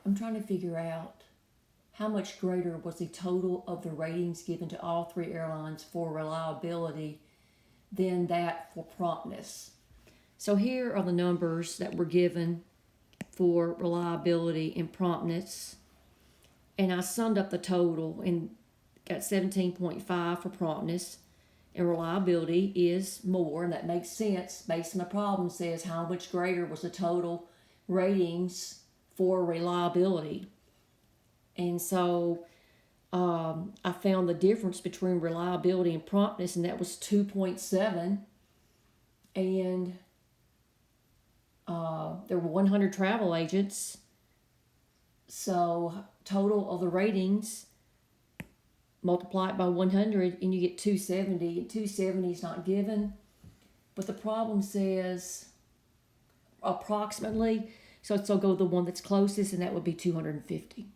I'm trying to figure out how much greater was the total of the ratings given to all three airlines for reliability than that for promptness. So here are the numbers that were given for reliability and promptness. And I summed up the total and got 17.5 for promptness. And reliability is more, and that makes sense based on the problem. Says how much greater was the total ratings for reliability. And so I found the difference between reliability and promptness, and that was 2.7. And there were 100 travel agents. So total of the ratings, multiply it by 100, and you get 270. And 270 is not given, but the problem says approximately. So go with the one that's closest, and that would be 250.